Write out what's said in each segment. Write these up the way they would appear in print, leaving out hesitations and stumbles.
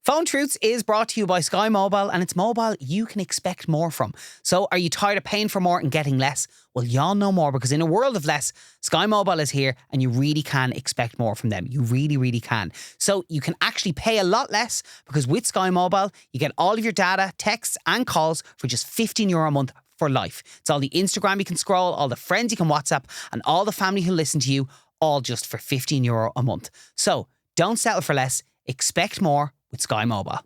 Phone Truths is brought to you by Sky Mobile, and it's mobile you can expect more from. So are you tired of paying for more and getting less? Well, y'all know more, because in a world of less, Sky Mobile is here and you really can expect more from them. You really, really can. So you can actually pay a lot less, because with Sky Mobile, you get all of your data, texts and calls for just €15 a month for life. It's all the Instagram you can scroll, all the friends you can WhatsApp, and all the family who listen to you, all just for €15 a month. So don't settle for less. Expect more with Sky Mobile.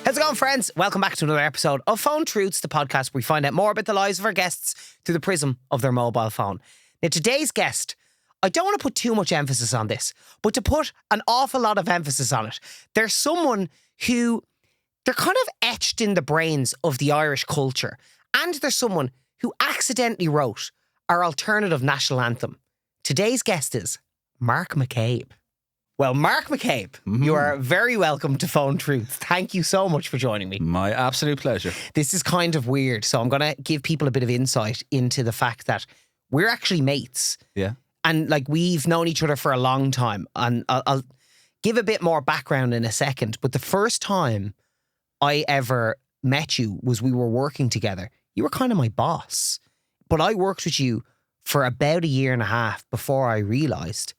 How's it going, friends? Welcome back to another episode of Phone Truths, the podcast where we find out more about the lives of our guests through the prism of their mobile phone. Now, today's guest, I don't want to put too much emphasis on this, but to put an awful lot of emphasis on it, there's someone who, they're kind of etched in the brains of the Irish culture, and there's someone who accidentally wrote our alternative national anthem. Today's guest is Mark McCabe. Well, Mark McCabe, you are very welcome to Phone Truths. Thank you so much for joining me. My absolute pleasure. This is kind of weird, so I'm going to give people a bit of insight into the fact that we're actually mates. Yeah. And like, we've known each other for a long time. And I'll give a bit more background in a second. But the first time I ever met you was we were working together. You were kind of my boss. But I worked with you for about a year and a half before I realised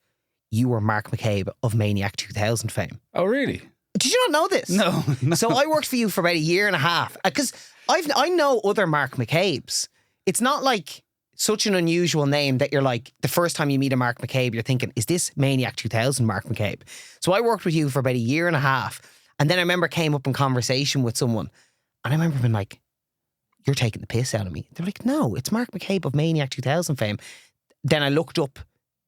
you were Mark McCabe of Maniac 2000 fame. Oh, really? Did you not know this? No. So I worked for you for about a year and a half, because I know other Mark McCabes. It's not like such an unusual name that you're like, the first time you meet a Mark McCabe, you're thinking, is this Maniac 2000 Mark McCabe? So I worked with you for about a year and a half. And then I remember came up in conversation with someone, and I remember being like, you're taking the piss out of me. They're like, no, it's Mark McCabe of Maniac 2000 fame. Then I looked up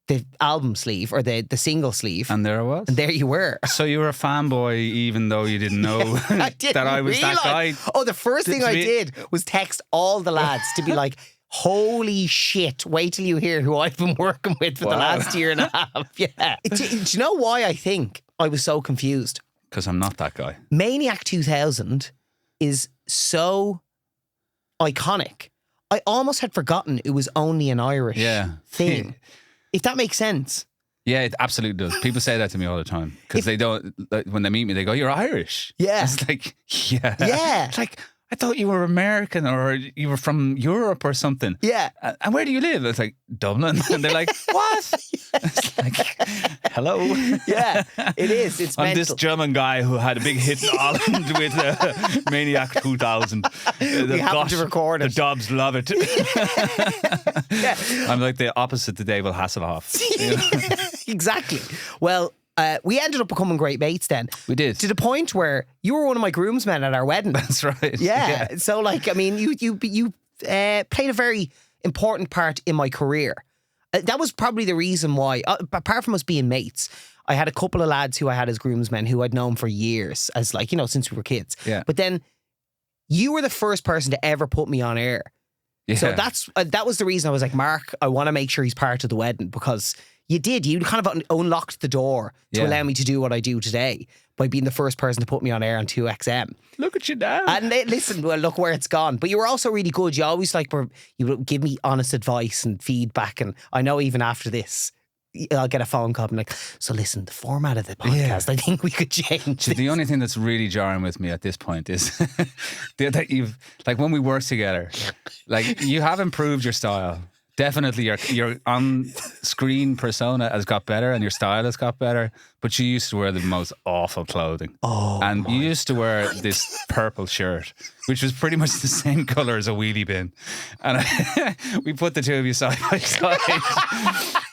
the album sleeve, or the single sleeve. And there I was. And there you were. So you were a fanboy even though you didn't know I didn't that I was that guy? Oh, the first thing I did was text all the lads to be like, holy shit, wait till you hear who I've been working with for the last year and a half. Yeah. Do you know why I think I was so confused? Because I'm not that guy. Maniac 2000 is so iconic. I almost had forgotten it was only an Irish thing. If that makes sense. Yeah, it absolutely does. People say that to me all the time, because they don't, like, when they meet me, they go, you're Irish. Yeah. It's like, yeah. Yeah. It's like, I thought you were American, or you were from Europe or something. Yeah. And where do you live? It's like, Dublin. And they're like, what? It's like, hello. Yeah, it is. It's I'm mental. this German guy who had a big hit in Ireland with Maniac 2000. We happened to record it. The Dobbs love it. Yeah. I'm like the opposite to David Hasselhoff. You know? Exactly. Well, we ended up becoming great mates then. We did. To the point where you were one of my groomsmen at our wedding. That's right. Yeah. So, like, I mean, you played a very important part in my career. That was probably the reason why, apart from us being mates, I had a couple of lads who I had as groomsmen who I'd known for years, as like, you know, since we were kids. Yeah. But then you were the first person to ever put me on air. Yeah. So that was the reason I was like, Mark, I want to make sure he's part of the wedding, because you kind of unlocked the door to allow me to do what I do today by being the first person to put me on air on 2XM. Look at you now. And listen, well, look where it's gone. But you were also really good. You always you would give me honest advice and feedback. And I know even after this, I'll get a phone call and like, so listen, the format of the podcast, I think we could change So the only thing that's really jarring with me at this point is that you've, like, when we work together, like, you have improved your style. Definitely your on-screen persona has got better and your style has got better, but you used to wear the most awful clothing. Oh, and you used to wear this purple shirt, which was pretty much the same colour as a wheelie bin. And we put the two of you side by side.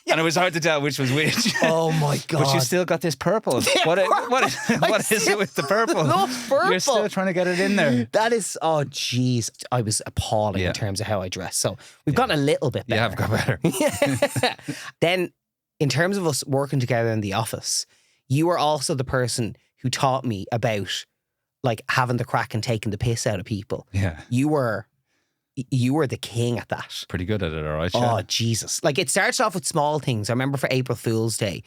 And it was hard to tell which was which. Oh my God. But you still got this purple. What is it with the purple? Love purple. You're still trying to get it in there. That is, oh jeez. I was appalling in terms of how I dress. So we've gotten a little bit better. You have got better. Then, in terms of us working together in the office, you were also the person who taught me about, like, having the crack and taking the piss out of people. Yeah. You were the king at that. Pretty good at it, all right? Oh, Jesus. Like, it starts off with small things. I remember for April Fool's Day,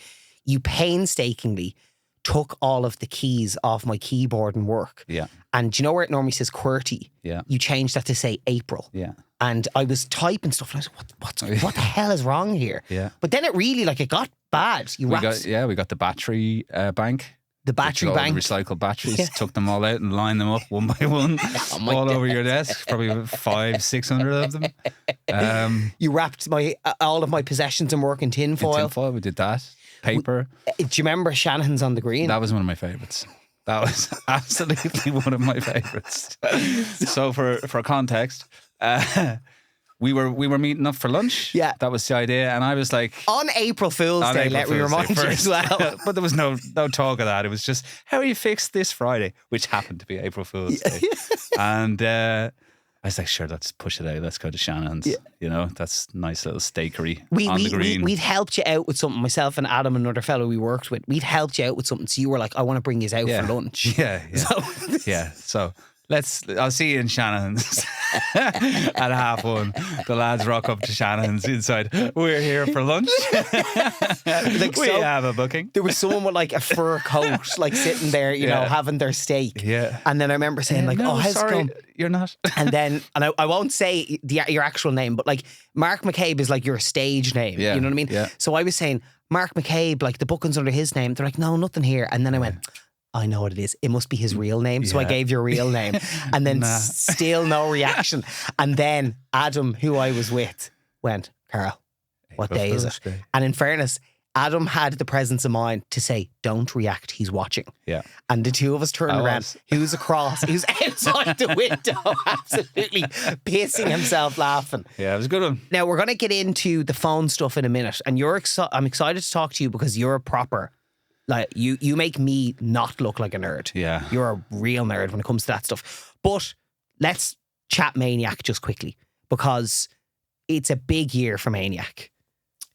you painstakingly took all of the keys off my keyboard and work. Yeah. And do you know where it normally says QWERTY? Yeah. You changed that to say April. Yeah. And I was typing stuff and I was like, what the hell is wrong here? Yeah. But then it really, like, it got bad. We got the battery bank. The battery all bank. The recycled batteries, took them all out and lined them up one by one, all over your desk. Probably 500-600 of them. You wrapped all of my possessions in work in tin foil. We did that. Paper. Do you remember Shanahan's on the Green? That was one of my favourites. That was absolutely one of my favourites. So for context, we were meeting up for lunch. Yeah. That was the idea. And I was like... On April Fool's Day, let me remind you as well. But there was no talk of that. It was just, how are you fixed this Friday? Which happened to be April Fool's Day. And I was like, sure, let's push it out. Let's go to Shannon's. Yeah. You know, that's a nice little steakery on the Green. We'd helped you out with something. Myself and Adam, another fellow we worked with, we'd helped you out with something. So you were like, I want to bring you out for lunch. Yeah. So I'll see you in Shannon's at 1:30. The lads rock up to Shannon's inside. We're here for lunch. We have a booking. There was someone with like a fur coat, like sitting there, you know, having their steak. Yeah. And then I remember saying like, no, how's sorry, it going? You're not. And I won't say your actual name, but like Mark McCabe is like your stage name. Yeah. You know what I mean? Yeah. So I was saying, Mark McCabe, like the booking's under his name. They're like, no, nothing here. And then I went, I know what it is. It must be his real name. So I gave your real name. And then still no reaction. And then Adam, who I was with, went, Carl, what day is it? And in fairness, Adam had the presence of mind to say, don't react, he's watching. Yeah. And the two of us turned around. He was outside the window, absolutely pissing himself laughing. Yeah, it was a good one. Now, we're going to get into the phone stuff in a minute. And I'm excited to talk to you because you're a proper... Like you make me not look like a nerd. Yeah. You're a real nerd when it comes to that stuff. But let's chat Maniac just quickly because it's a big year for Maniac.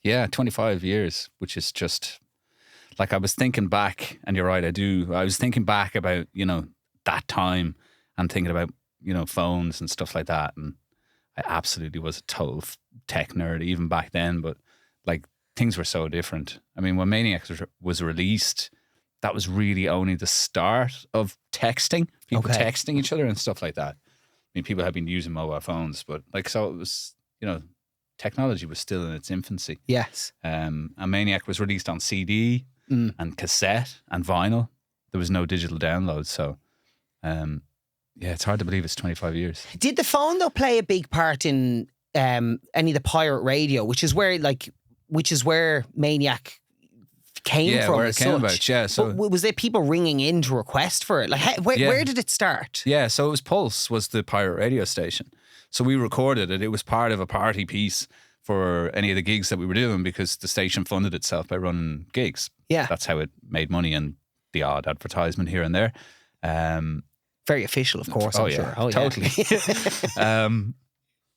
Yeah, 25 years, which is just like I was thinking back, and you're right, I was thinking back about, you know, that time and thinking about, you know, phones and stuff like that. And I absolutely was a total tech nerd even back then, but like things were so different. I mean, when Maniac was released, that was really only the start of texting, people texting each other and stuff like that. I mean, people had been using mobile phones, but like, so it was, you know, technology was still in its infancy. Yes. And Maniac was released on CD and cassette and vinyl. There was no digital download. So, yeah, it's hard to believe it's 25 years. Did the phone though play a big part in any of the pirate radio, which is where Maniac came from? Where it came about. Yeah, so was there people ringing in to request for it? Like, where did it start? Yeah, so it was Pulse was the pirate radio station. So we recorded it. It was part of a party piece for any of the gigs that we were doing because the station funded itself by running gigs. Yeah, that's how it made money and the odd advertisement here and there. Very official, of course. I'm sure. Oh, totally.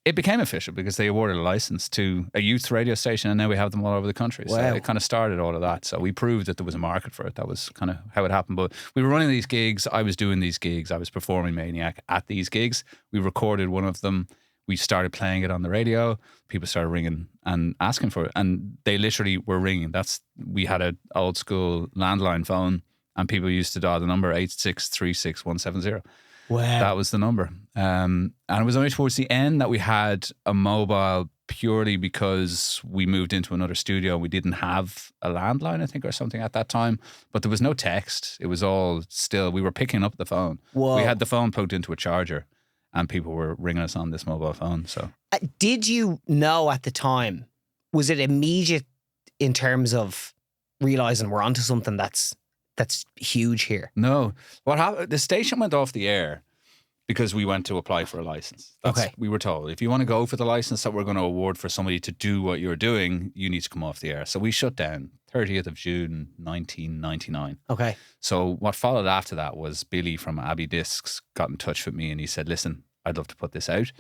It became official because they awarded a license to a youth radio station and now we have them all over the country. Wow. So it kind of started all of that. So we proved that there was a market for it. That was kind of how it happened. But we were running these gigs. I was doing these gigs. I was performing Maniac at these gigs. We recorded one of them. We started playing it on the radio. People started ringing and asking for it. And they literally were ringing. We had an old school landline phone and people used to dial the number 8636170. Wow. That was the number. And it was only towards the end that we had a mobile purely because we moved into another studio. We didn't have a landline, I think, or something at that time. But there was no text. It was all still, we were picking up the phone. Whoa. We had the phone plugged into a charger and people were ringing us on this mobile phone. So, did you know at the time, was it immediate in terms of realising we're onto something that's huge here? No. What happened? The station went off the air because we went to apply for a license. We were told, if you want to go for the license that we're going to award for somebody to do what you're doing, you need to come off the air. So we shut down 30th of June, 1999. Okay. So what followed after that was Billy from Abbey Discs got in touch with me and he said, listen, I'd love to put this out.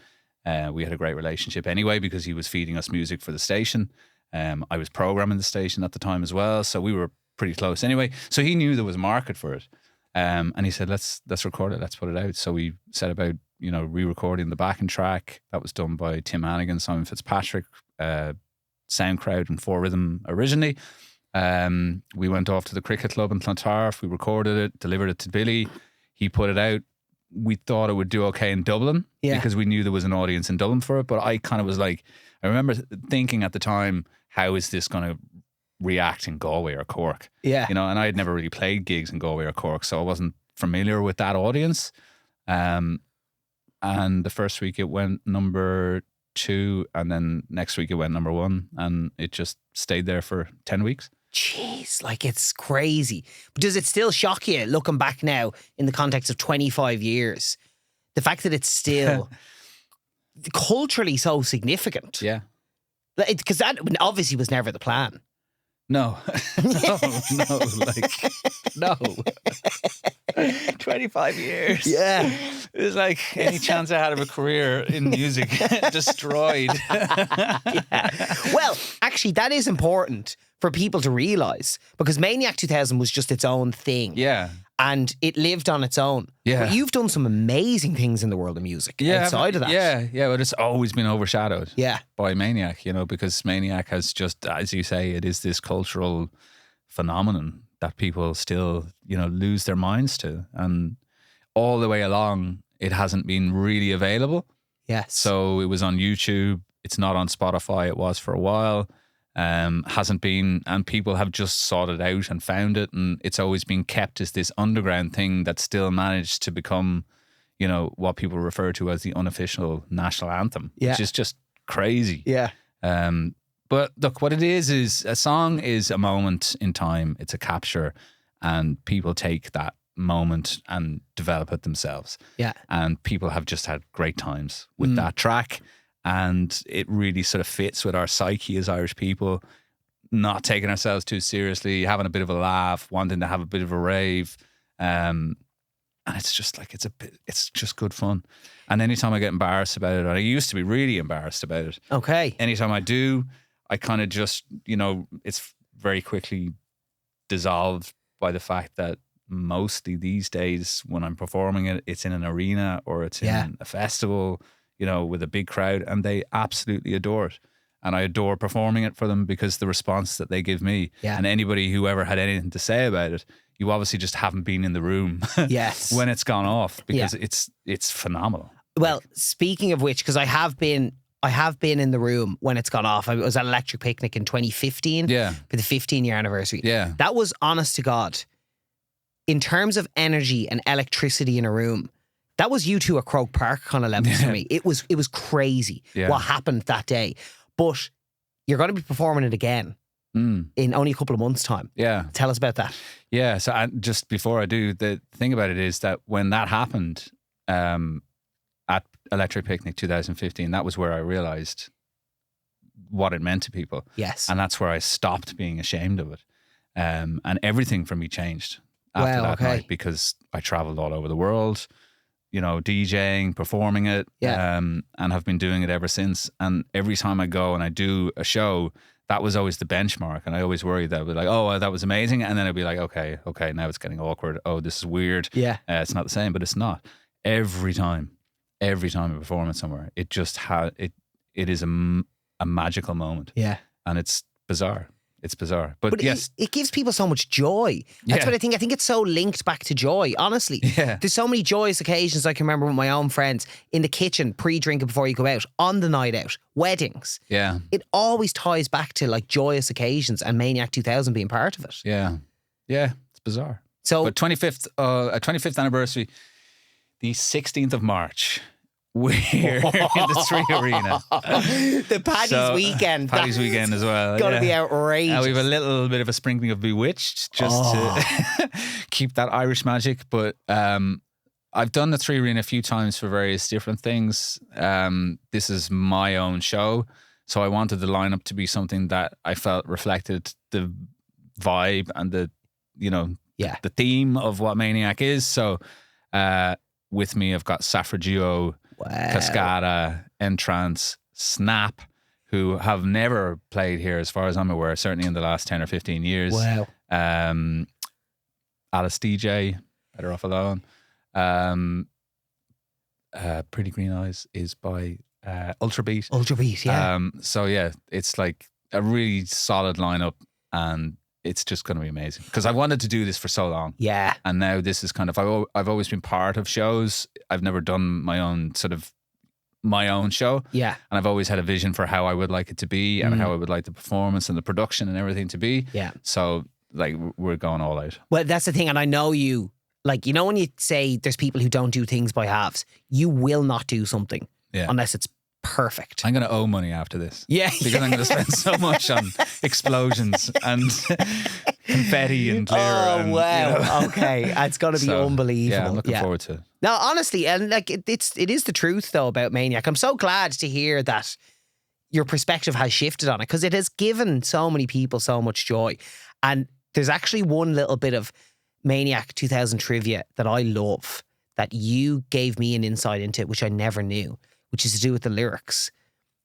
We had a great relationship anyway because he was feeding us music for the station. I was programming the station at the time as well. So we were pretty close anyway. So he knew there was a market for it. And he said, let's record it. Let's put it out. So we set about, re-recording the backing track. That was done by Tim Hannigan, Simon Fitzpatrick, SoundCloud and 4Rhythm originally. We went off to the cricket club in Clontarf. We recorded it, delivered it to Billy. He put it out. we thought it would do okay in Dublin because we knew there was an audience in Dublin for it. But I kind of was like, I remember thinking at the time, how is this going to react in Galway or Cork? Yeah. You know, and I had never really played gigs in Galway or Cork, so I wasn't familiar with that audience. And the first week it went number 2, and then next week it went number 1, and it just stayed there for 10 weeks. Jeez, like it's crazy. But does it still shock you looking back now in the context of 25 years? The fact that it's still culturally so significant. Yeah. Because that obviously was never the plan. No. No. 25 years. Yeah. It was like any chance I had of a career in music destroyed. Well, actually, that is important for people to realise, because Maniac 2000 was just its own thing. Yeah. And it lived on its own. Yeah. But you've done some amazing things in the world of music outside of that. Yeah, but it's always been overshadowed by Maniac, you know, because Maniac has just, as you say, it is this cultural phenomenon that people still, you know, lose their minds to. And all the way along, it hasn't been really available. Yes. So it was on YouTube. It's not on Spotify. It was for a while. Hasn't been, and people have just sought it out and found it, and it's always been kept as this underground thing that still managed to become, you know, what people refer to as the unofficial national anthem, which is just crazy. Yeah. But look, what it is a song is a moment in time. It's a capture, and people take that moment and develop it themselves. Yeah. And people have just had great times with that track. And it really sort of fits with our psyche as Irish people, not taking ourselves too seriously, having a bit of a laugh, wanting to have a bit of a rave. And it's just like, it's just good fun. And anytime I get embarrassed about it, and I used to be really embarrassed about it. Okay. Anytime I do, I kind of just, you know, it's very quickly dissolved by the fact that mostly these days when I'm performing it, it's in an arena or it's in a festival, you know, with a big crowd, and they absolutely adore it. And I adore performing it for them because the response that they give me, and anybody who ever had anything to say about it, you obviously just haven't been in the room when it's gone off, because it's phenomenal. Well, speaking of which, because I have been in the room when it's gone off. I was at Electric Picnic in 2015 for the 15-year anniversary. Yeah. That was, honest to God, in terms of energy and electricity in a room, that was U2 at Croke Park kind of level for me. It was crazy what happened that day. But you're going to be performing it again in only a couple of months' time. Yeah. Tell us about that. Yeah. So just before I do, the thing about it is that when that happened at Electric Picnic 2015, that was where I realised what it meant to people. Yes. And that's where I stopped being ashamed of it. And everything for me changed after that night, because I travelled all over the world, you know, DJing, performing it, and have been doing it ever since. And every time I go and I do a show, that was always the benchmark. And I always worried that I'd be like, oh, that was amazing. And then I'd be like, okay, now it's getting awkward. Oh, this is weird. Yeah. It's not the same, but it's not. Every time I perform it somewhere, it just it is a magical moment. Yeah. And it's bizarre. It's bizarre. But yes. It gives people so much joy. That's what I think. I think it's so linked back to joy, honestly. Yeah. There's so many joyous occasions I can remember with my own friends in the kitchen, pre-drinking before you go out, on the night out, weddings. Yeah. It always ties back to like joyous occasions, and Maniac 2000 being part of it. Yeah. Yeah. It's bizarre. So, but 25th anniversary, the 16th of March, we're in the 3 Arena. The Paddy's weekend. Paddy's weekend as well. Gotta be outrageous. We have a little bit of a sprinkling of Bewitched just to keep that Irish magic. But I've done the 3 Arena a few times for various different things. This is my own show, so I wanted the lineup to be something that I felt reflected the vibe and the theme of what Maniac is. So with me, I've got Safra, Cascada, Entrance, Snap, who have never played here as far as I'm aware, certainly in the last 10 or 15 years. Wow. Alice DJ, Better Off Alone. Pretty Green Eyes is by Ultrabeat. Ultrabeat, yeah. So yeah, it's like a really solid lineup, and it's just going to be amazing because I wanted to do this for so long. Yeah. And now this is kind of, I've always been part of shows. I've never done my own show. Yeah. And I've always had a vision for how I would like it to be and how I would like the performance and the production and everything to be. Yeah. So like we're going all out. Well, that's the thing. And I know you, like, you know, when you say there's people who don't do things by halves, you will not do something unless it's perfect. I'm going to owe money after this. Yeah. Because I'm going to spend so much on explosions and confetti and glitter. Oh, and, wow. you know. Okay. It's going to be unbelievable. Yeah, I'm looking forward to it. No, honestly, and like it is the truth though about Maniac. I'm so glad to hear that your perspective has shifted on it because it has given so many people so much joy. And there's actually one little bit of Maniac 2000 trivia that I love that you gave me an insight into, which I never knew, which is to do with the lyrics.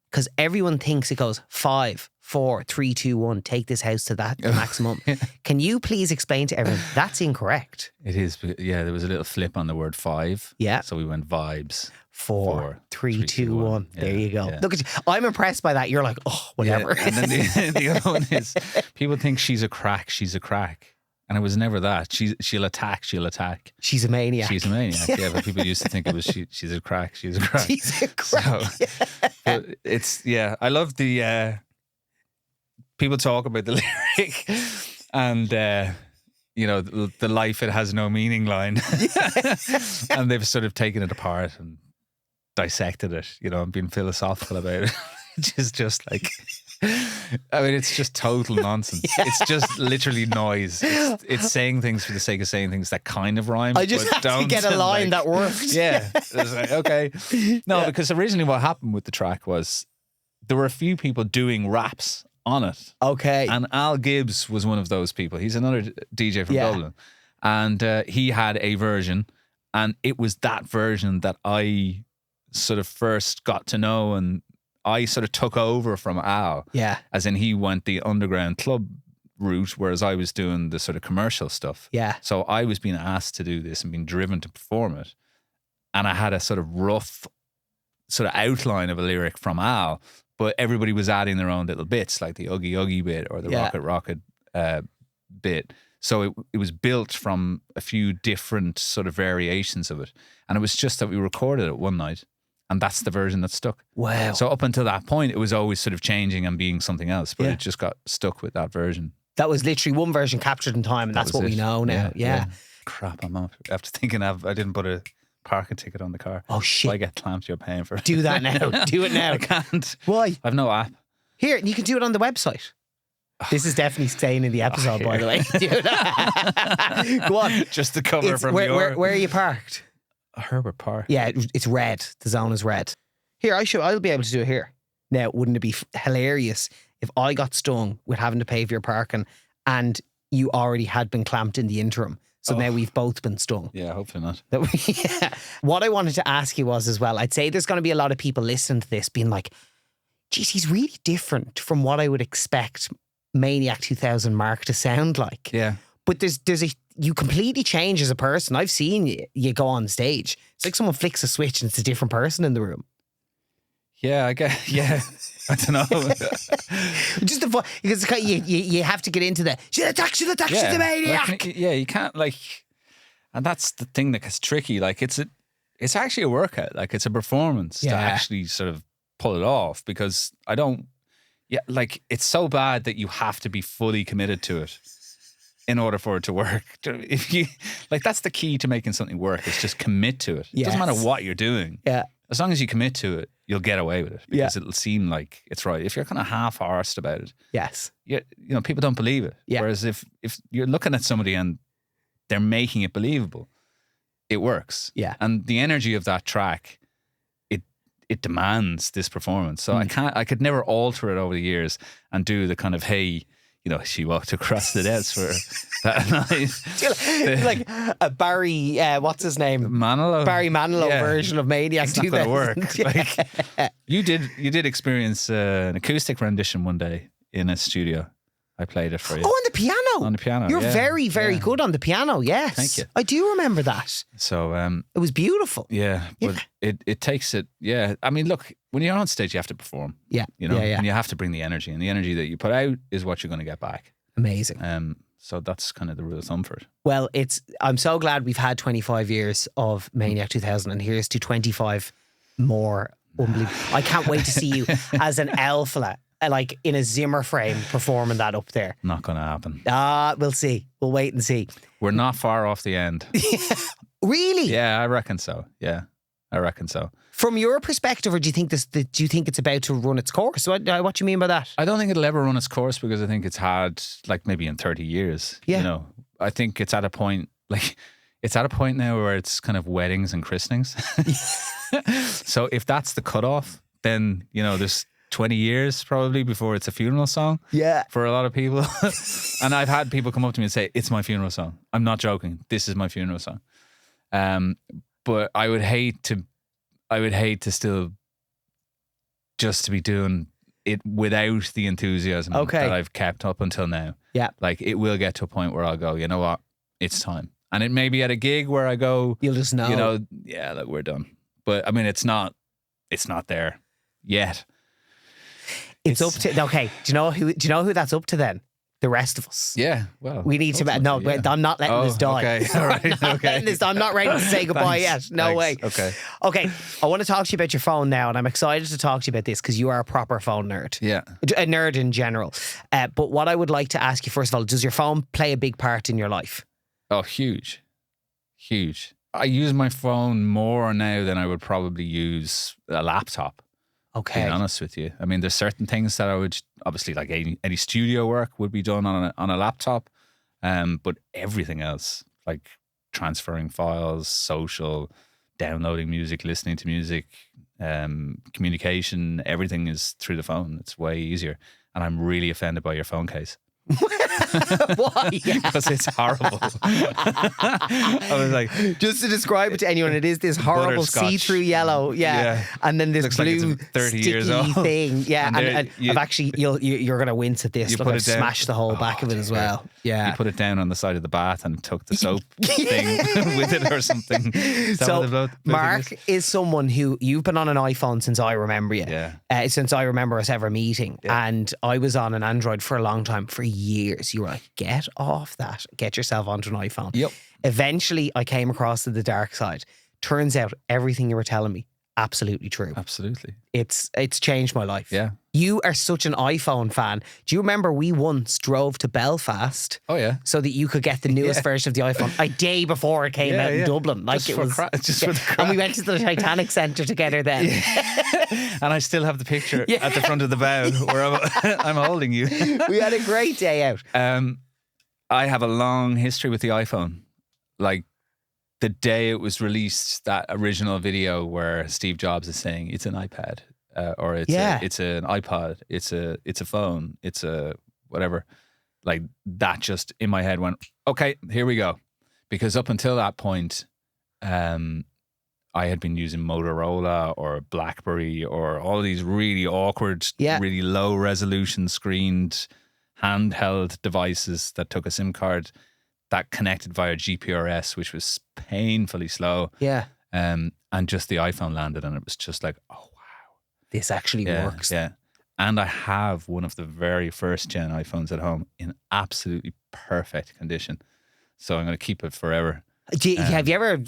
Because everyone thinks it goes 5, 4, 3, 2, 1, take this house to that maximum. Can you please explain to everyone that's incorrect? It is. Yeah, there was a little flip on the word 5. Yeah. So we went vibes. 4, 3, 2, 1. Yeah, there you go. yeah. Look at you. I'm impressed by that. You're like, oh, whatever. Yeah. And then the other one is people think she's a crack. And it was never that. She'll attack. She's a maniac. She's a maniac. Yeah, but people used to think it was she's a crack. She's a crack. She's a crack. So, but it's I love the people talk about the lyric and you know the life it has no meaning line, and they've sort of taken it apart and dissected it, you know, and been philosophical about it, which is just like. I mean, it's just total nonsense. Yeah. It's just literally noise. It's saying things for the sake of saying things that kind of rhyme. I just have to get a line that works. Yeah. It's like, okay. No, because originally what happened with the track was there were a few people doing raps on it. Okay. And Al Gibbs was one of those people. He's another DJ from Dublin. And he had a version. And it was that version that I sort of first got to know and I sort of took over from Al. Yeah. As in he went the underground club route, whereas I was doing the sort of commercial stuff. Yeah. So I was being asked to do this and being driven to perform it. And I had a sort of rough sort of outline of a lyric from Al, but everybody was adding their own little bits, like the Oogie Oogie bit or the Rocket bit. So it was built from a few different sort of variations of it. And it was just that we recorded it one night. And that's the version that stuck. Wow. So up until that point, it was always sort of changing and being something else, but it just got stuck with that version. That was literally one version captured in time, and that's what we know now. Yeah. Crap, I'm up. After thinking I didn't put a parking ticket on the car. Oh, shit. So I get clamped, you're paying for it. Do that now. Do it now. I can't. Why? I've no app. Here, you can do it on the website. This is definitely staying in the episode, by the way. Go on. Just the cover from where are you parked? Herbert Park. Yeah, it's red. The zone is red. Here, I'll be able to do it here. Now, wouldn't it be hilarious if I got stung with having to pay for your parking and you already had been clamped in the interim? So now we've both been stung. Yeah, hopefully not. Yeah. What I wanted to ask you was as well, I'd say there's going to be a lot of people listening to this being like, geez, he's really different from what I would expect Maniac 2000 Mark to sound like. Yeah. But you completely change as a person. I've seen you go on stage. It's like someone flicks a switch and it's a different person in the room. Yeah, I guess. Yeah, I don't know. Just because you have to get into the she's a maniac. Like, you can't and that's the thing that gets tricky. Like it's actually a workout. Like it's a performance to actually sort of pull it off because it's so bad that you have to be fully committed to it in order for it to work. If you that's the key to making something work. Is just commit to it. It doesn't matter what you're doing. Yeah. As long as you commit to it, you'll get away with it because it'll seem like it's right. If you're kind of half-arsed about it, yes, people don't believe it. Yeah. Whereas if you're looking at somebody and they're making it believable, it works. Yeah. And the energy of that track, it demands this performance. So I could never alter it over the years and do the kind of, hey, she walked across the desk for that night. Like a Barry, what's his name? Manilow. Barry Manilow version of Maniac. It's not going to work. You did experience an acoustic rendition one day in a studio. I played it for you. Oh, on the piano. On the piano. You're very, very good on the piano. Yes. Thank you. I do remember that. So it was beautiful. Yeah, but it takes it. Yeah, I mean, look, when you're on stage, you have to perform. Yeah, and you have to bring the energy, and the energy that you put out is what you're going to get back. Amazing. So that's kind of the rule of thumb for it. Well, I'm so glad we've had 25 years of Maniac 2000, and here's to 25 more. Unbelievable. I can't wait to see you as an alpha, like in a Zimmer frame, performing that up there. Not going to happen. We'll see. We'll wait and see. We're not far off the end. Really? Yeah, I reckon so. Yeah, I reckon so. From your perspective, or do you think it's about to run its course? What do you mean by that? I don't think it'll ever run its course because I think it's had like maybe in 30 years. Yeah. You know, I think it's at a point now where it's kind of weddings and christenings. So if that's the cutoff, then, you know, there's 20 years probably before it's a funeral song. Yeah. For a lot of people. And I've had people come up to me and say, it's my funeral song. I'm not joking. This is my funeral song. But I would hate to still just to be doing it without the enthusiasm that I've kept up until now. Yeah. Like it will get to a point where I'll go, you know what? It's time. And it may be at a gig where I go, you'll just know. You know, yeah, like we're done. But I mean, it's not there yet. It's up to, okay. Do you know who that's up to then? The rest of us. Yeah. Well, we need to. No, yeah. I'm not letting this die. Okay. All right. Okay. I'm not ready to say goodbye yet. No way. Okay. Okay. I want to talk to you about your phone now, and I'm excited to talk to you about this because you are a proper phone nerd. Yeah. A nerd in general. But what I would like to ask you first of all, does your phone play a big part in your life? Oh, huge. I use my phone more now than I would probably use a laptop. Okay. Being honest with you. I mean, there's certain things that I would obviously like any studio work would be done on a laptop. But everything else, like transferring files, social, downloading music, listening to music, communication, everything is through the phone. It's way easier. And I'm really offended by your phone case. Why? Because it's horrible. I was like, just to describe it to anyone, it is this horrible see-through yellow, and then this blue like 30 years old thing, and I've actually you're gonna wince at this. Look, I've smashed the whole back of it as well. Yeah, you put it down on the side of the bath and took the soap thing with it or something. So Mark is someone who you've been on an iPhone since I remember you. Yeah, since I remember us ever meeting, and I was on an Android for a long time, for years. You were like, get off that, get yourself onto an iPhone. Yep. Eventually I came across to the dark side. Turns out everything you were telling me, absolutely true. Absolutely. It's changed my life. Yeah. You are such an iPhone fan. Do you remember we once drove to Belfast? Oh yeah. So that you could get the newest version of the iPhone a day before it came out in Dublin. Like just for the crack. And we went to the Titanic Centre together then. Yeah. And I still have the picture at the front of the bow where I'm holding you. We had a great day out. I have a long history with the iPhone. Like the day it was released, that original video where Steve Jobs is saying it's an iPad, or it's an iPod, it's a phone, it's a whatever. Like that just in my head went, okay, here we go. Because up until that point, I had been using Motorola or BlackBerry or all these really awkward, really low resolution screened handheld devices that took a SIM card that connected via GPRS, which was painfully slow. Yeah. And just the iPhone landed and it was just like, oh, wow. This actually works. Yeah. And I have one of the very first gen iPhones at home in absolutely perfect condition. So I'm going to keep it forever. Have you ever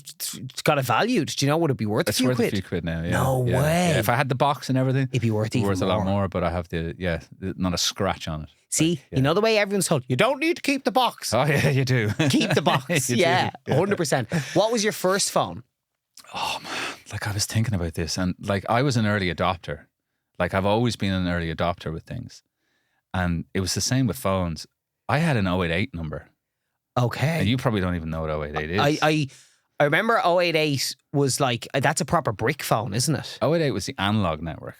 got it valued? Do you know, would it be worth a few quid? It's worth a few quid now, yeah. No way. Yeah. If I had the box and everything, it'd be worth even more. A lot more, but I have not a scratch on it. See, you know the way everyone's told, you don't need to keep the box. Oh yeah, you do. Keep the box. Yeah, 100%. What was your first phone? Oh man, like I was thinking about this and like I was an early adopter. Like I've always been an early adopter with things. And it was the same with phones. I had an 088 number. Okay. And you probably don't even know what 088 is. I remember 088 was like, that's a proper brick phone, isn't it? 088 was the analog network.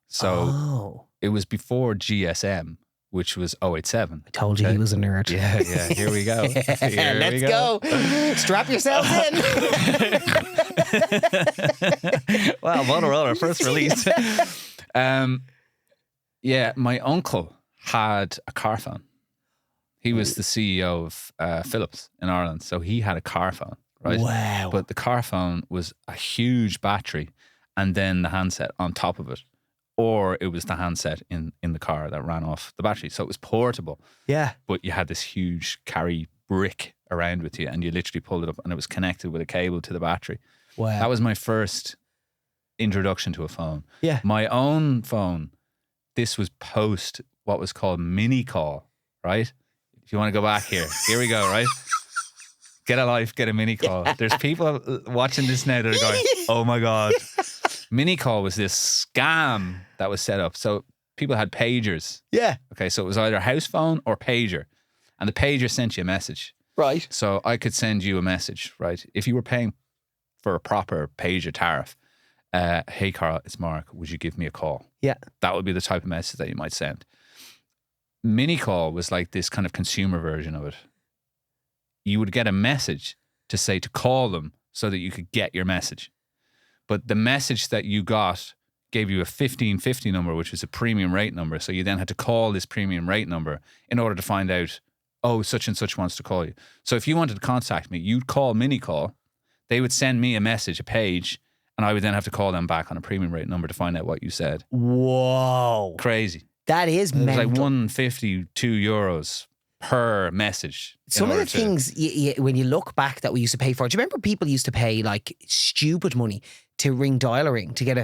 So it was before GSM, which was 087. I told you he was a nerd. Yeah, here we go. Let's go. Strap yourselves in. Well, Motorola, first release. My uncle had a car phone. He was the CEO of Philips in Ireland, so he had a car phone, right? Wow. But the car phone was a huge battery and then the handset on top of it. or it was the handset in the car that ran off the battery. So it was portable, Yeah. but you had this huge carry brick around with you, and you literally pulled it up, and it was connected with a cable to the battery. Wow. That was my first introduction to a phone. Yeah. My own phone, this was post what was called mini call, right? If you want to go back here we go, right? Get a life, get a mini call. Yeah. There's people watching this now that are going, oh my God. Mini call was this scam that was set up. So people had pagers. Yeah. Okay, so it was either house phone or pager. And the pager sent you a message. Right. So I could send you a message, right? If you were paying for a proper pager tariff, hey Carl, it's Mark, would you give me a call? Yeah. That would be the type of message that you might send. Mini call was like this kind of consumer version of it. You would get a message to say to call them so that you could get your message. But the message that you got gave you a 1550 number, which was a premium rate number. So you then had to call this premium rate number in order to find out, oh, such and such wants to call you. So if you wanted to contact me, you'd call Mini Call. They would send me a message, a page, and I would then have to call them back on a premium rate number to find out what you said. Whoa. Crazy. That is It was mental. like €152 per message. Some of the things, when you look back that we used to pay for, do you remember people used to pay like stupid money to ring dial-a-ring to get a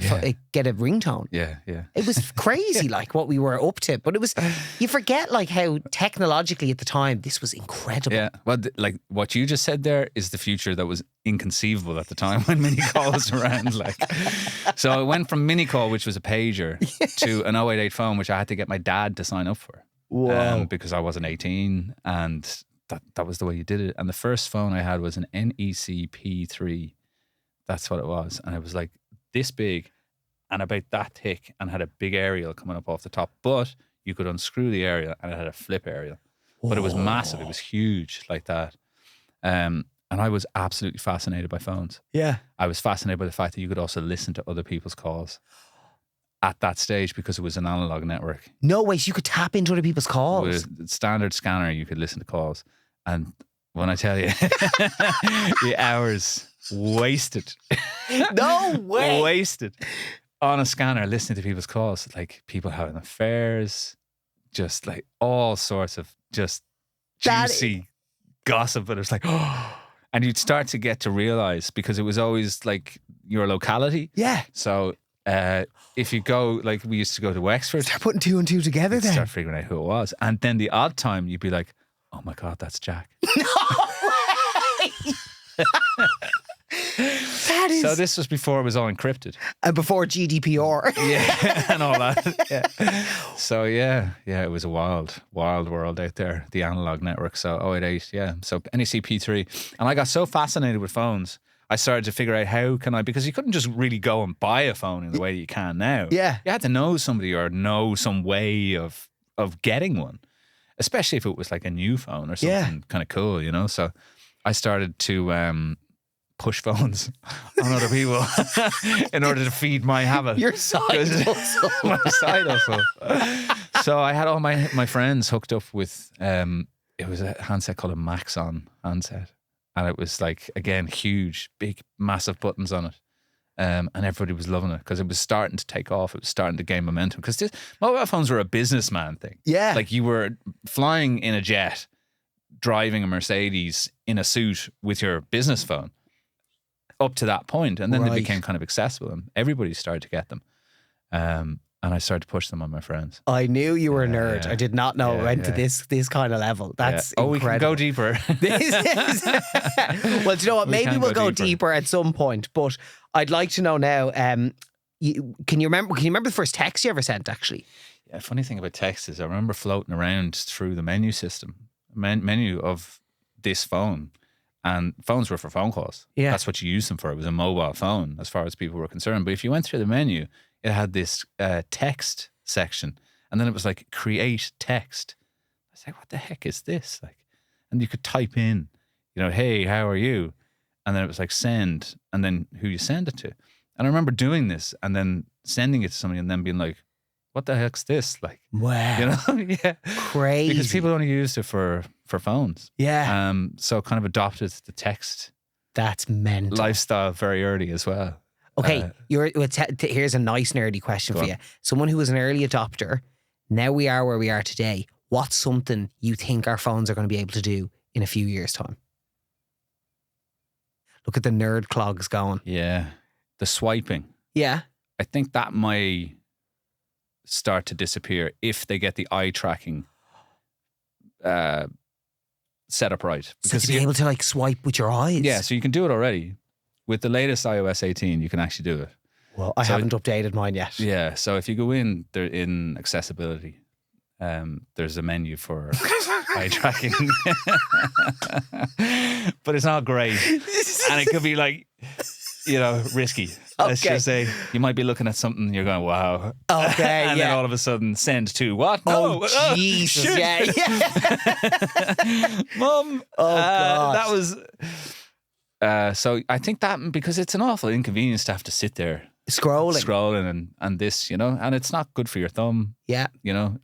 ringtone? Yeah. It was crazy, like what we were up to. But it was, you forget like how technologically at the time this was incredible. Yeah, well, like what you just said there is the future that was inconceivable at the time when Mini Call was around. Like, so it went from Mini Call, which was a pager, to an 088 phone, which I had to get my dad to sign up for. Whoa. Because I wasn't 18, and that was the way you did it. And the first phone I had was an NEC P3. That's what it was. And it was like this big and about that thick and had a big aerial coming up off the top. But you could unscrew the aerial and it had a flip aerial. But it was massive. It was huge like that. And I was absolutely fascinated by phones. Yeah. I was fascinated by the fact that you could also listen to other people's calls at that stage because it was an analog network. No way, so you could tap into other people's calls. With a standard scanner, you could listen to calls. And when I tell you, the hours wasted. No way. Wasted on a scanner listening to people's calls. Like people having affairs, just like all sorts of just juicy gossip. But it was like, oh. And you'd start to get to realize, because it was always like your locality. Yeah. So if you go, like we used to go to Wexford. Start putting two and two together then. Start figuring out who it was. And then the odd time you'd be like, oh my God, that's Jack. No way. That is. So this was before it was all encrypted. And before GDPR. Yeah, and all that. Yeah. So yeah, it was a wild world out there, the analog network. So 088, yeah. So NEC P3. And I got so fascinated with phones, I started to figure out how can I, because you couldn't just really go and buy a phone in the way that you can now. Yeah. You had to know somebody or know some way of getting one, especially if it was like a new phone or something kind of cool, you know? So I started to push phones on other people in order to feed my habit. Your side hustle. My side hustle. So I had all my friends hooked up with, it was a handset called a Maxon handset. And it was like, again, huge, big, massive buttons on it. And everybody was loving it because it was starting to take off. It was starting to gain momentum because mobile phones were a businessman thing. Yeah. Like you were flying in a jet, driving a Mercedes in a suit with your business phone up to that point. And then they became kind of accessible and everybody started to get them. And I started to push them on my frids. I knew you were a nerd. I did not know it went to this kind of level. That's incredible. We can go deeper. Well, do you know what? Maybe we'll go deeper at some point. But I'd like to know now. Can you remember the first text you ever sent? Actually, yeah. Funny thing about text is I remember floating around through the menu system, menu of this phone, and phones were for phone calls. Yeah, that's what you used them for. It was a mobile phone, as far as people were concerned. But if you went through the menu, it had this text section, and then it was like create text. I was like, what the heck is this? Like, and you could type in, you know, hey, how are you? And then it was like send, and then who you send it to. And I remember doing this and then sending it to somebody and then being like, what the heck's this? Like, wow, you know, yeah, crazy. Because people only used it for phones. Yeah. So kind of adopted the text. That's mental Lifestyle very early as well. Okay, here's a nice nerdy question for you. Someone who was an early adopter, now we are where we are today. What's something you think our phones are going to be able to do in a few years' time? Look at the nerd clogs going. Yeah. The swiping. Yeah. I think that might start to disappear if they get the eye tracking set up right. Because to be able to like swipe with your eyes. Yeah, so you can do it already. With the latest iOS 18, you can actually do it. Well, I haven't updated mine yet. Yeah, so if you go in, they're in accessibility. There's a menu for eye tracking. But it's not great. And it could be like, risky. Let's just say you might be looking at something and you're going, wow. Okay, and then all of a sudden, send to what? Oh, Jesus. Shit. Yeah. Mum. Oh, God. That was... so I think that, because it's an awful inconvenience to have to sit there scrolling and this, and it's not good for your thumb, and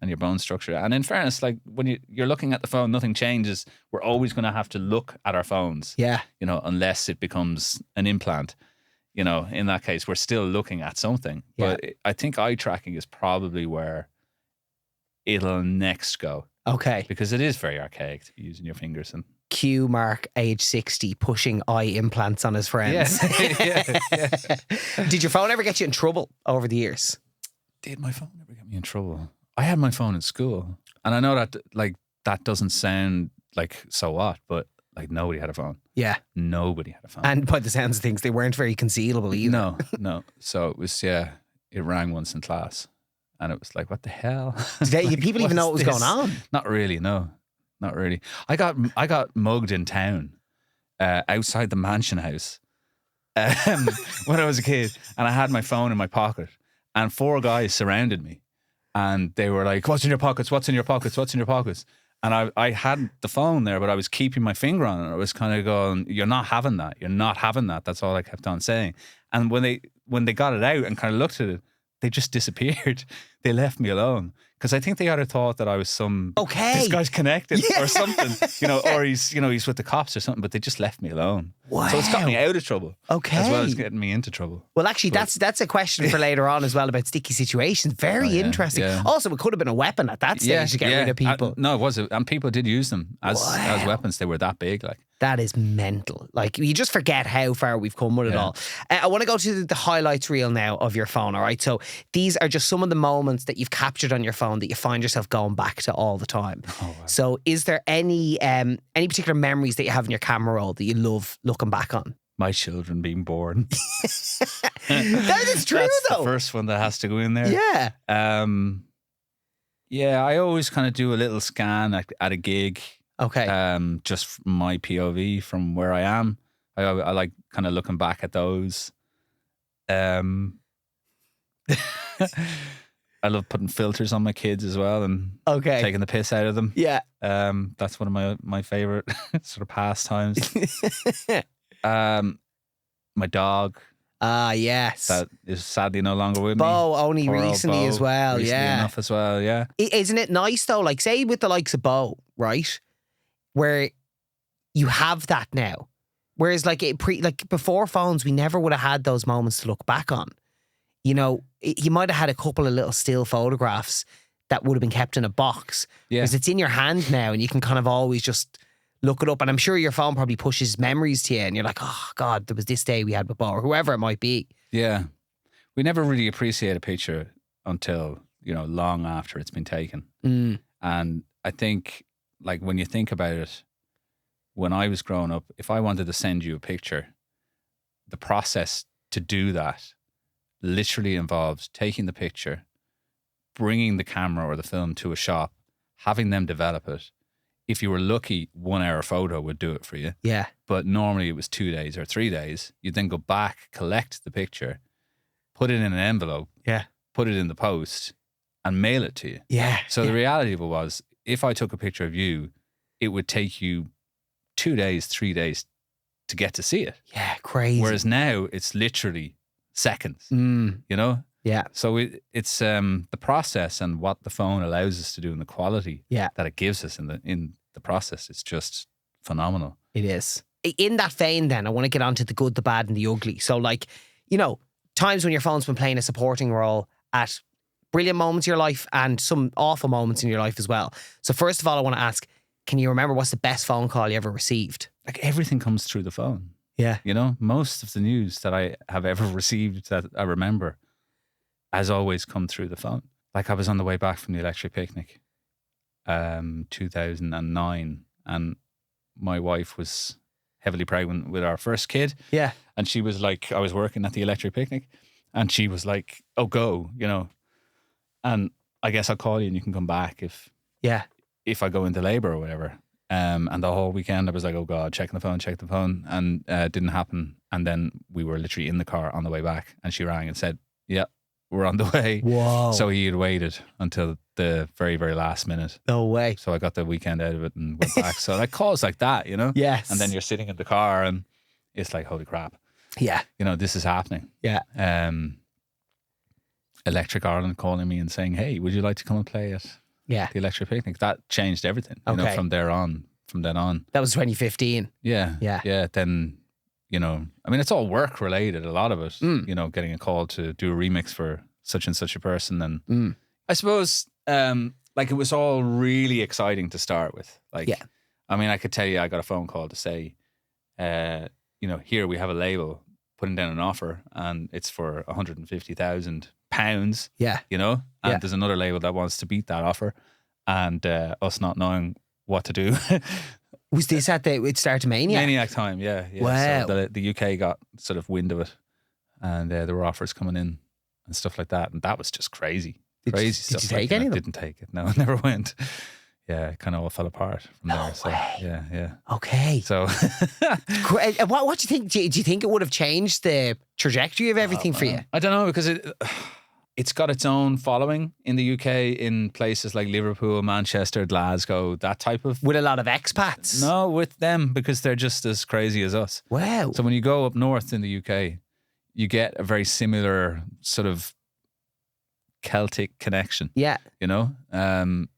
your bone structure. And in fairness, like when you're looking at the phone, nothing changes. We're always going to have to look at our phones, unless it becomes an implant. In that case, we're still looking at something. But I think eye tracking is probably where it'll next go. Okay. Because it is very archaic to be using your fingers. And Cue Mark, age 60, pushing eye implants on his friends. Yeah. Did your phone ever get you in trouble over the years? Did my phone ever get me in trouble? I had my phone in school. And I know that that doesn't sound like so what, but like nobody had a phone. Yeah. Nobody had a phone. And by the sounds of things, they weren't very concealable either. No. So it was, it rang once in class. And it was like, what the hell? Did people even know what was going on? Not really, no. Not really. I got mugged in town outside the mansion house when I was a kid. And I had my phone in my pocket. And 4 guys surrounded me. And they were like, what's in your pockets? What's in your pockets? What's in your pockets? And I had the phone there, but I was keeping my finger on it. I was kind of going, you're not having that. You're not having that. That's all I kept on saying. And when they got it out and kind of looked at it, they just disappeared. They left me alone. Because I think they either thought that I was this guy's connected or something, or he's with the cops or something, but they just left me alone. Wow. So it's got me out of trouble. Okay. As well as getting me into trouble. Well, actually, that's a question for later on as well about sticky situations. Very interesting. Yeah. Also, it could have been a weapon at that stage to get rid of people. No, it was. And people did use them as weapons. They were that big. That is mental. Like, you just forget how far we've come with it all. I want to go to the highlights reel now of your phone, all right? So these are just some of the moments that you've captured on your phone that you find yourself going back to all the time. Oh, wow. So is there any particular memories that you have in your camera roll that you love looking back on? My children being born. That is true, That's though. the first one that has to go in there. Yeah. I always kind of do a little scan at a gig. Okay. Just from my POV from where I am. I like kind of looking back at those. I love putting filters on my kids as well and taking the piss out of them. Yeah. That's one of my favorite sort of pastimes. My dog. Ah, yes. That is sadly no longer with me. Bo, only recently Bo, as well. recently Yeah. enough as well, yeah. Isn't it nice though? Like, say with the likes of Bo, right? Where you have that now. Whereas like before phones, we never would have had those moments to look back on. You might have had a couple of little still photographs that would have been kept in a box. Yeah. Because it's in your hand now and you can kind of always just look it up. And I'm sure your phone probably pushes memories to you and you're like, oh God, there was this day we had with Bo, or whoever it might be. Yeah. We never really appreciate a picture until, long after it's been taken. Mm. And I think, like, when you think about it, when I was growing up, if I wanted to send you a picture, the process to do that literally involves taking the picture, bringing the camera or the film to a shop, having them develop it. If you were lucky, 1 hour photo would do it for you. Yeah. But normally it was 2 days or 3 days. You'd then go back, collect the picture, put it in an envelope, put it in the post, and mail it to you. Yeah. So the reality of it was, if I took a picture of you, it would take you 2 days, 3 days to get to see it. Yeah, crazy. Whereas now it's literally seconds, Yeah. So it's the process and what the phone allows us to do and the quality that it gives us in the process. It's just phenomenal. It is. In that vein then, I want to get on to the good, the bad and the ugly. So times when your phone's been playing a supporting role at brilliant moments in your life and some awful moments in your life as well. So first of all, I want to ask, can you remember what's the best phone call you ever received? Like everything comes through the phone. Yeah. You know, most of the news that I have ever received that I remember has always come through the phone. Like I was on the way back from the electric picnic, 2009, and my wife was heavily pregnant with our first kid. Yeah. And she was like, I was working at the electric picnic, and she was like, oh, go, you know, and I guess I'll call you and you can come back if I go into labor or whatever. And the whole weekend I was like, oh God, check the phone. And it didn't happen. And then we were literally in the car on the way back, and she rang and said, yeah, we're on the way. Whoa. So he had waited until the very, very last minute. No way. So I got the weekend out of it and went back. So like calls like that, you know? Yes. And then you're sitting in the car and it's like, holy crap. Yeah. You know, this is happening. Yeah. Electric Ireland calling me and saying, hey, would you like to come and play at the electric picnic? That changed everything, you know, from then on. That was 2015. Yeah. Then, you know, I mean, it's all work related, a lot of it, you know, getting a call to do a remix for such and such a person. And I suppose, like it was all really exciting to start with. Like, I mean, I could tell you, I got a phone call to say, you know, here we have a label putting down an offer and it's for £150,000. Yeah. You know, and there's another label that wants to beat that offer, and us not knowing what to do. Was this at it started Maniac? Maniac time, yeah. Wow. So the UK got sort of wind of it, and there were offers coming in and stuff like that, and that was just crazy. Did you stuff. take any of them? Didn't take it. No, I never went. Yeah, it kind of all fell apart from there. So way. yeah. Okay. So what do you think? Do you think it would have changed the trajectory of everything for you? I don't know, because it's got its own following in the UK, in places like Liverpool, Manchester, Glasgow, that type of... With a lot of expats? No, with them, because they're just as crazy as us. Wow. So when you go up north in the UK, you get a very similar sort of Celtic connection. Yeah. You know? And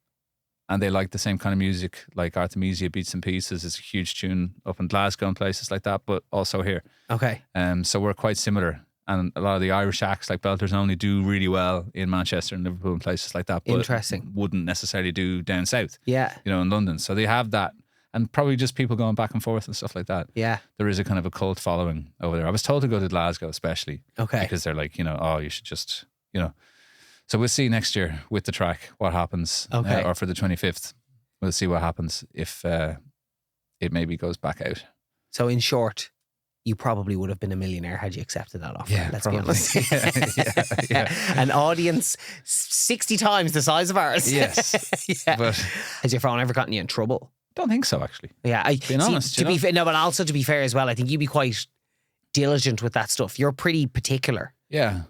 they like the same kind of music, like Artemisia Beats and Pieces is a huge tune up in Glasgow and places like that, but also here. Okay. So we're quite similar. And a lot of the Irish acts like Belters Only do really well in Manchester and Liverpool and places like that. But interesting. Wouldn't necessarily do down south. Yeah. You know, in London. So they have that. And probably just people going back and forth and stuff like that. Yeah. There is a kind of a cult following over there. I was told to go to Glasgow especially. Okay. Because they're like, you know, oh, you should just, you know. So we'll see next year with the track what happens. Okay. Or for the 25th. We'll see what happens if it maybe goes back out. So in short, you probably would have been a millionaire had you accepted that offer. Yeah, let's probably. be honest. Yeah. An audience 60 times the size of ours. Yes. Yeah. But has your phone ever gotten you in trouble? don't think so, actually. Yeah. Being honest, to be fair, no, but also to be fair as well, I think you'd be quite diligent with that stuff. You're pretty particular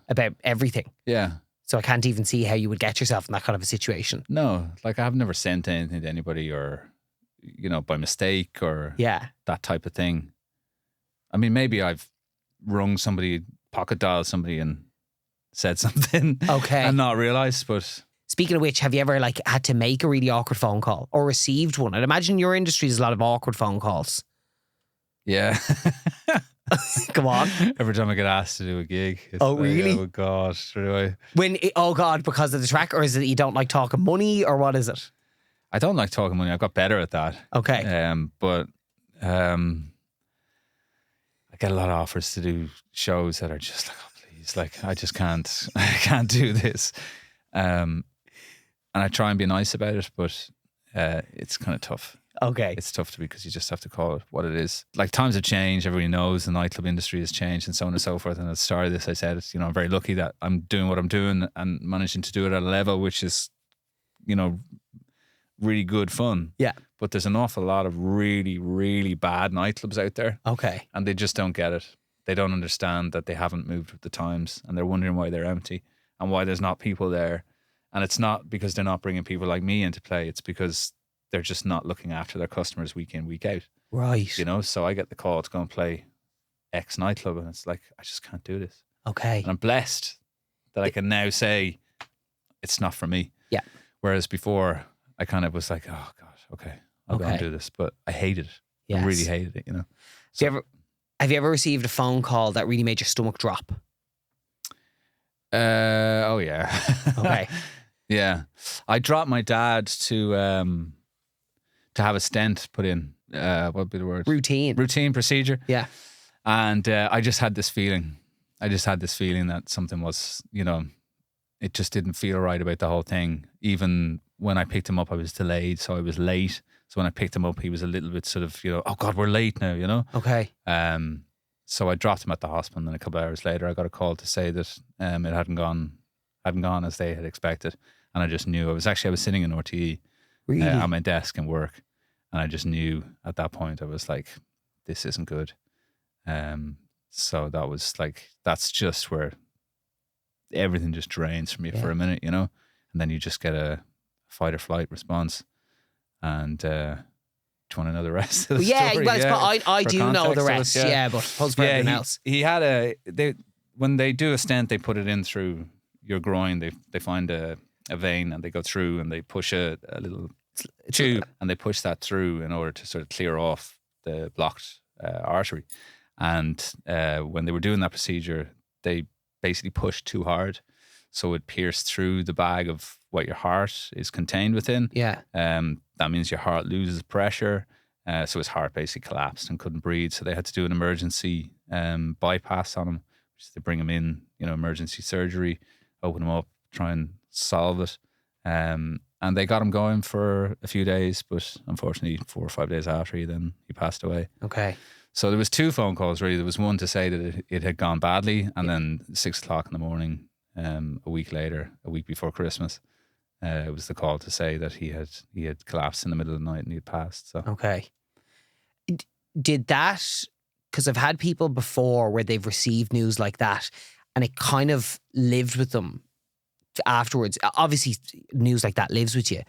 about everything. Yeah. So I can't even see how you would get yourself in that kind of a situation. No, like I've never sent anything to anybody or, you know, by mistake or that type of thing. I mean, maybe I've rung somebody, pocket dialed somebody and said something and not realised, but... Speaking of which, have you ever like had to make a really awkward phone call or received one? I'd imagine your industry has a lot of awkward phone calls. Yeah. Come on. Every time I get asked to do a gig. It's Oh, like, really? oh, God. Do Oh, God, because of the track? Or is it that you don't like talking money? Or what is it? I don't like talking money. I've got better at that. Okay. But I get a lot of offers to do shows that are just like, oh, please. Like, I just can't. I can't do this. And I try and be nice about it, but it's kind of tough. Okay. It's tough because you just have to call it what it is. Like times have changed. Everybody knows the nightclub industry has changed and so on and so forth. And at the start of this, I said, you know, I'm very lucky that I'm doing what I'm doing and managing to do it at a level which is, you know, really good fun. Yeah. But there's an awful lot of really, really bad nightclubs out there. Okay. And they just don't get it. They don't understand that they haven't moved with the times and they're wondering why they're empty and why there's not people there. And it's not because they're not bringing people like me into play. It's because they're just not looking after their customers week in, week out. Right. You know, so I get the call to go and play X nightclub and it's like, I just can't do this. Okay. And I'm blessed that I can now say it's not for me. Yeah. Whereas before I kind of was like, oh God, okay, I'll go and do this. But I hated it. Yes. I really hated it, you know. So, Have you ever received a phone call that really made your stomach drop? Oh yeah. Okay. Yeah. I dropped my dad to have a stent put in. What would be the word? Routine procedure. Yeah. And I just had this feeling. That something was, it just didn't feel right about the whole thing. Even when I picked him up, I was delayed, so I was late. So when I picked him up, he was a little bit sort of, oh God, we're late now, Okay. So I dropped him at the hospital, and then a couple of hours later, I got a call to say that it hadn't gone as they had expected. And I just knew. I was sitting in RTE Really? at my desk in work, and I just knew at that point. I was like, this isn't good. So that was like, that's just where everything just drains from you for a minute, and then you just get a fight or flight response. And do you want to know the rest of the story? I do know the context rest. But suppose for everything else. He had when they do a stent, they put it in through your groin. They find a vein, and they go through, and they push a little tube, and they push that through in order to sort of clear off the blocked artery. And when they were doing that procedure, they basically pushed too hard, so it pierced through the bag of what your heart is contained within. Yeah. That means your heart loses pressure. So his heart basically collapsed and couldn't breathe. So they had to do an emergency bypass on him, which is to bring him in, emergency surgery, open him up, try and solve it. And they got him going for a few days, but unfortunately 4 or 5 days after he passed away. Okay. So there was 2 phone calls really. There was one to say that it had gone badly, and then 6 o'clock in the morning, a week later, a week before Christmas, it was the call to say that he had collapsed in the middle of the night and he had passed. So Okay. Did that, because I've had people before where they've received news like that and it kind of lived with them afterwards. Obviously, news like that lives with you.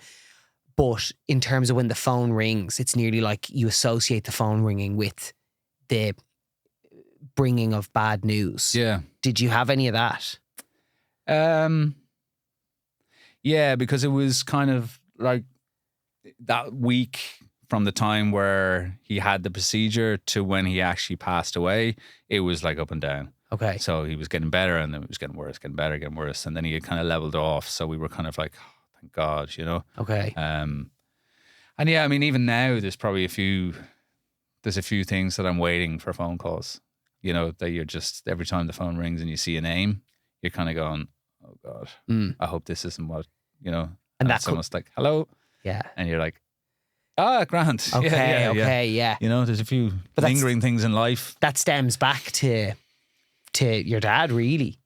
But in terms of when the phone rings, it's nearly like you associate the phone ringing with the bringing of bad news. yeah. Did you have any of that? Yeah, because it was kind of like that week from the time where he had the procedure to when he actually passed away, it was like up and down. Okay. So he was getting better, and then it was getting worse, getting better, getting worse. And then he had kind of leveled off. So we were kind of like, oh, thank God, Okay. And yeah, I mean, even now there's probably a few things that I'm waiting for phone calls, that you're just, every time the phone rings and you see a name, you're kind of going, oh God, I hope this isn't what, and that's almost like, hello. Yeah. And you're like, Grant. Okay, yeah. There's a few lingering things in life. That stems back to your dad, really.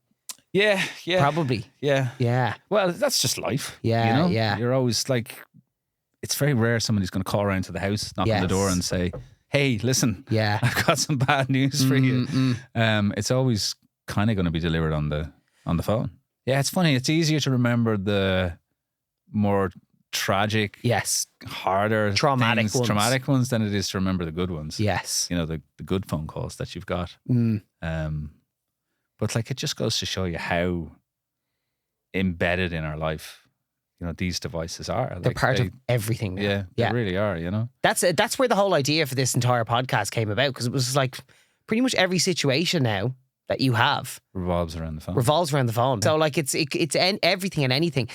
Yeah. Probably. Yeah. Yeah. Well, that's just life. Yeah, yeah. You're always like, it's very rare somebody's going to call around to the house, knock on the door and say, hey, listen, I've got some bad news for you. It's always kind of going to be delivered on the phone. Yeah, it's funny. It's easier to remember the more tragic, harder, traumatic ones than it is to remember the good ones. Yes. The good phone calls that you've got. But like, it just goes to show you how embedded in our life, these devices are. They're part of everything now. Yeah, they really are, That's where the whole idea for this entire podcast came about, because it was like pretty much every situation now that you have revolves around the phone. So like it's everything and anything.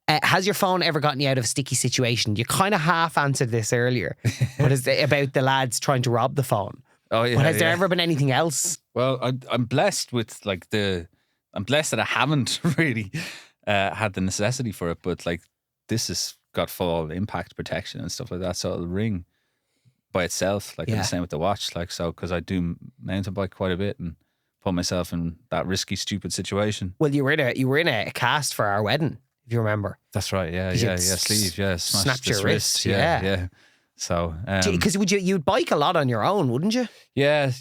Has your phone ever gotten you out of a sticky situation? You kind of half answered this earlier, but it's about the lads trying to rob the phone. Oh yeah. But has there ever been anything else? Well, I'm blessed with I'm blessed that I haven't really had the necessity for it, but like, this has got full impact protection and stuff like that, so it'll ring by itself. Like, the same with the watch. Like, so because I do mountain bike quite a bit and put myself in that risky, stupid situation. Well, you were in a cast for our wedding, if you remember. That's right. Yeah. Sleeve. Yeah. Snapped your wrist. Yeah. So, because you'd bike a lot on your own, wouldn't you? Yeah.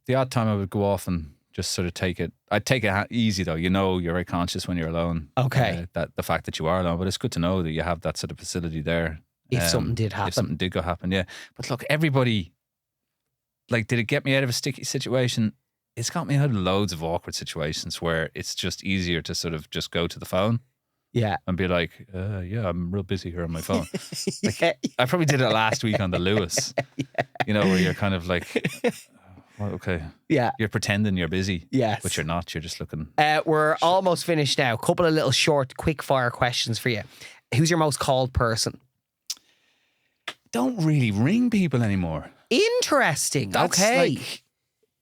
The odd time I would go off and just sort of take it. I'd take it easy though. You're very conscious when you're alone. Okay. That the fact that you are alone, but it's good to know that you have that sort of facility there. If something did happen. If something did go happen, yeah. But look, everybody, like, did it get me out of a sticky situation? It's got me out of loads of awkward situations where it's just easier to sort of just go to the phone. Yeah. And be like, I'm real busy here on my phone. Like, I probably did it last week on the Lewis, where you're kind of like, Well, okay. Yeah. You're pretending you're busy. Yes. But you're not. You're just looking. We're almost finished now. A couple of little short, quick fire questions for you. Who's your most called person? Don't really ring people anymore. Interesting. That's okay. Like,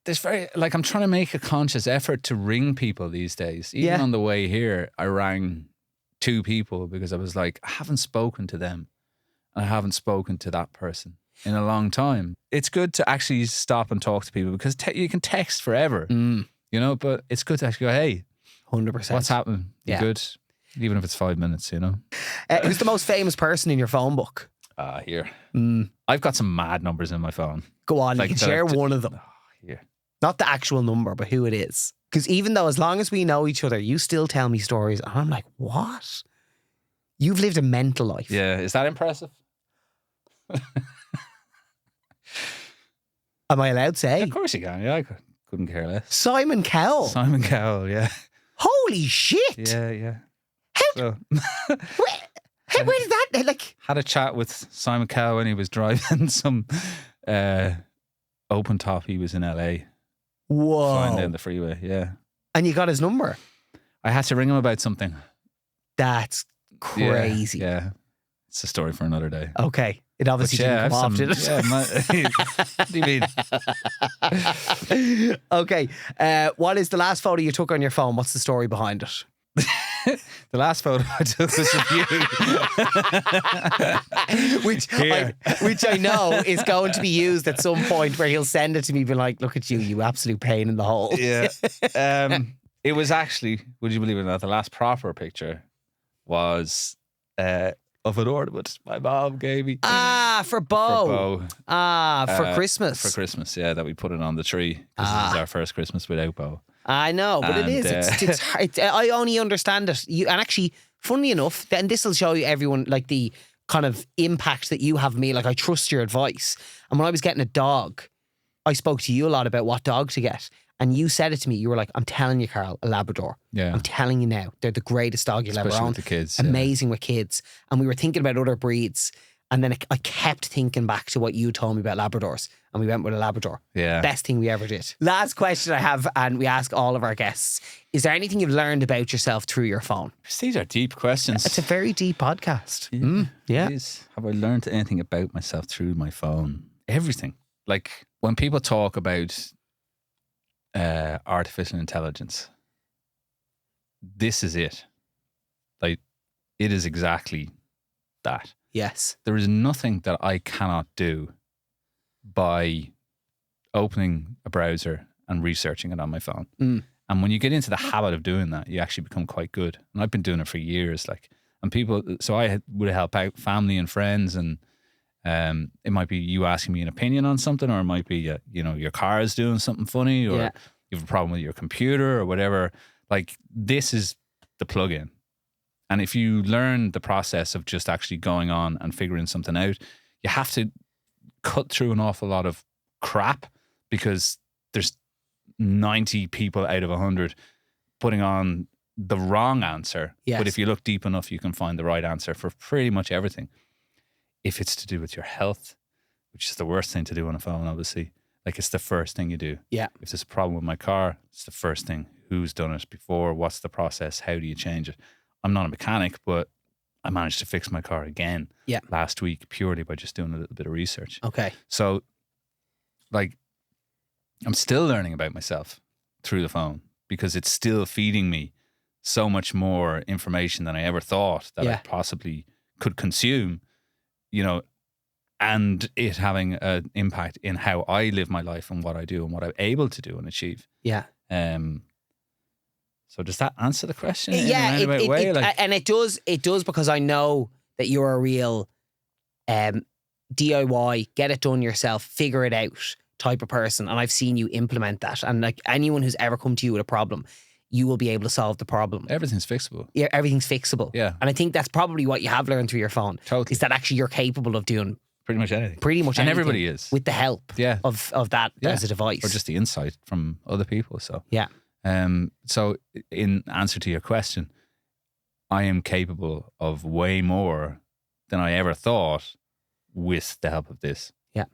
there's I'm trying to make a conscious effort to ring people these days. Even on the way here, I rang 2 people because I was like, I haven't spoken to them. And I haven't spoken to that person in a long time. It's good to actually stop and talk to people because you can text forever, but it's good to actually go, hey, 100%. what's happening? You good? Even if it's 5 minutes, Who's the most famous person in your phone book? Here. I've got some mad numbers in my phone. Go on, you can share one of them. Here. Not the actual number, but who it is. Because even though as long as we know each other, you still tell me stories. And I'm like, what? You've lived a mental life. Yeah, is that impressive? Am I allowed to say? Of course you can. Yeah, I couldn't care less. Simon Cowell. Simon Cowell, yeah. Holy shit. Yeah. How, where did that, like... Had a chat with Simon Cowell when he was driving some open top. He was in LA. Whoa. Flying down the freeway, yeah. And you got his number? I had to ring him about something. That's crazy. Yeah. It's a story for another day. Okay. It obviously didn't come off, did it? What do you mean? Okay. What is the last photo you took on your phone? What's the story behind it? The last photo I took was of you. which I know is going to be used at some point where he'll send it to me being like, look at you, you absolute pain in the hole. Yeah. It was actually, would you believe it or not, the last proper picture was of an ornament my mom gave me. For Bo. For Christmas. For Christmas, yeah, that we put it on the tree because this is our first Christmas without Bo. I know, but it is. It's hard. I only understand it. And actually, funnily enough, and this will show you everyone like the kind of impact that you have on me. Like I trust your advice. And when I was getting a dog, I spoke to you a lot about what dog to get. And you said it to me. You were like, I'm telling you, Carl, a Labrador. Yeah. I'm telling you now. They're the greatest dog you'll ever own. With the kids. Amazing with kids. And we were thinking about other breeds. And then I kept thinking back to what you told me about Labradors. And we went with a Labrador. Yeah. Best thing we ever did. Last question I have, and we ask all of our guests. Is there anything you've learned about yourself through your phone? These are deep questions. It's a very deep podcast. Yeah. Have I learned anything about myself through my phone? Everything. Like when people talk about artificial intelligence, this is it. Like it is exactly that. Yes. There is nothing that I cannot do by opening a browser and researching it on my phone. And when you get into the habit of doing that, you actually become quite good. And I've been doing it for years. And people, so I would help out family and friends, and it might be you asking me an opinion on something, or it might be your car is doing something funny, or you have a problem with your computer or whatever. Like this is the plug-in. And if you learn the process of just actually going on and figuring something out, you have to cut through an awful lot of crap because there's 90 people out of 100 putting on the wrong answer. Yes. But if you look deep enough, you can find the right answer for pretty much everything. If it's to do with your health, which is the worst thing to do on a phone, obviously, like it's the first thing you do. Yeah. If there's a problem with my car, it's the first thing. Who's done it before? What's the process? How do you change it? I'm not a mechanic, but I managed to fix my car again last week purely by just doing a little bit of research. Okay. So, like, I'm still learning about myself through the phone because it's still feeding me so much more information than I ever thought that I possibly could consume, and it having an impact in how I live my life and what I do and what I'm able to do and achieve. Yeah. So does that answer the question? Yeah, and it does because I know that you're a real DIY, get it done yourself, figure it out type of person. And I've seen you implement that. And like anyone who's ever come to you with a problem, you will be able to solve the problem. Everything's fixable. Yeah, everything's fixable. Yeah. And I think that's probably what you have learned through your phone. Totally. Is that actually you're capable of doing pretty much anything. And everybody is. With the help of that as a device. Or just the insight from other people. So yeah. So in answer to your question, I am capable of way more than I ever thought with the help of this. Yeah.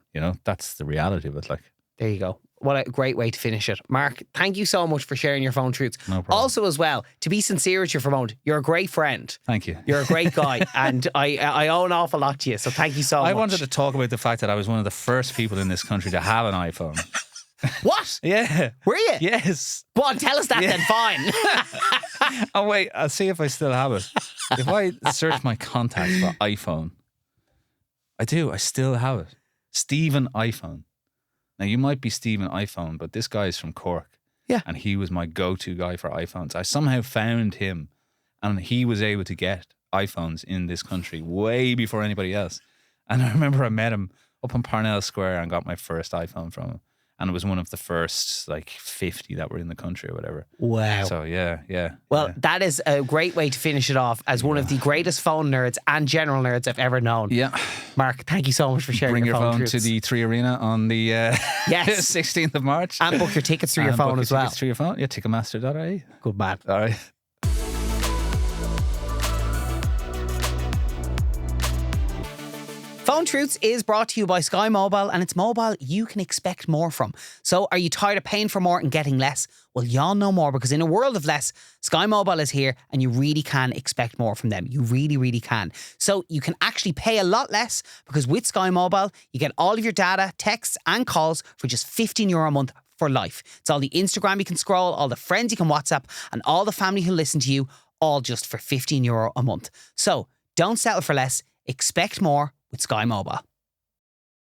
That's the reality of it. Like, there you go. what a great way to finish it. Mark, thank you so much for sharing your phone truths. No problem. Also, as well, to be sincere with you for a moment, you're a great friend. Thank you. You're a great guy, and I owe an awful lot to you. So thank you so much. I wanted to talk about the fact that I was one of the first people in this country to have an iPhone. What? Yeah. Were you? Yes. Go on, tell us that then. Fine. Oh wait, I'll see if I still have it. If I search my contacts for iPhone, I do. I still have it. Stephen iPhone. Now you might be Stephen iPhone, but this guy is from Cork. Yeah. And he was my go-to guy for iPhones. I somehow found him, and he was able to get iPhones in this country way before anybody else. And I remember I met him up in Parnell Square and got my first iPhone from him. And it was one of the first 50 that were in the country or whatever. Wow. So yeah. Well, that is a great way to finish it off as one of the greatest phone nerds and general nerds I've ever known. Yeah. Mark, thank you so much for sharing Bring your phone truths. to the 3 Arena on the Yes. 16th of March. And book your tickets through your And phone book your as well. tickets through your phone. Yeah, Ticketmaster.ie. Good man. All right. Phone Truths is brought to you by Sky Mobile, and it's mobile you can expect more from. So are you tired of paying for more and getting less? Well, y'all know more, because in a world of less, Sky Mobile is here and you really can expect more from them. You really, really can. So you can actually pay a lot less, because with Sky Mobile, you get all of your data, texts and calls for just €15 a month for life. It's all the Instagram you can scroll, all the friends you can WhatsApp, and all the family who listen to you, all just for €15 a month. So don't settle for less. Expect more with Sky Mobile.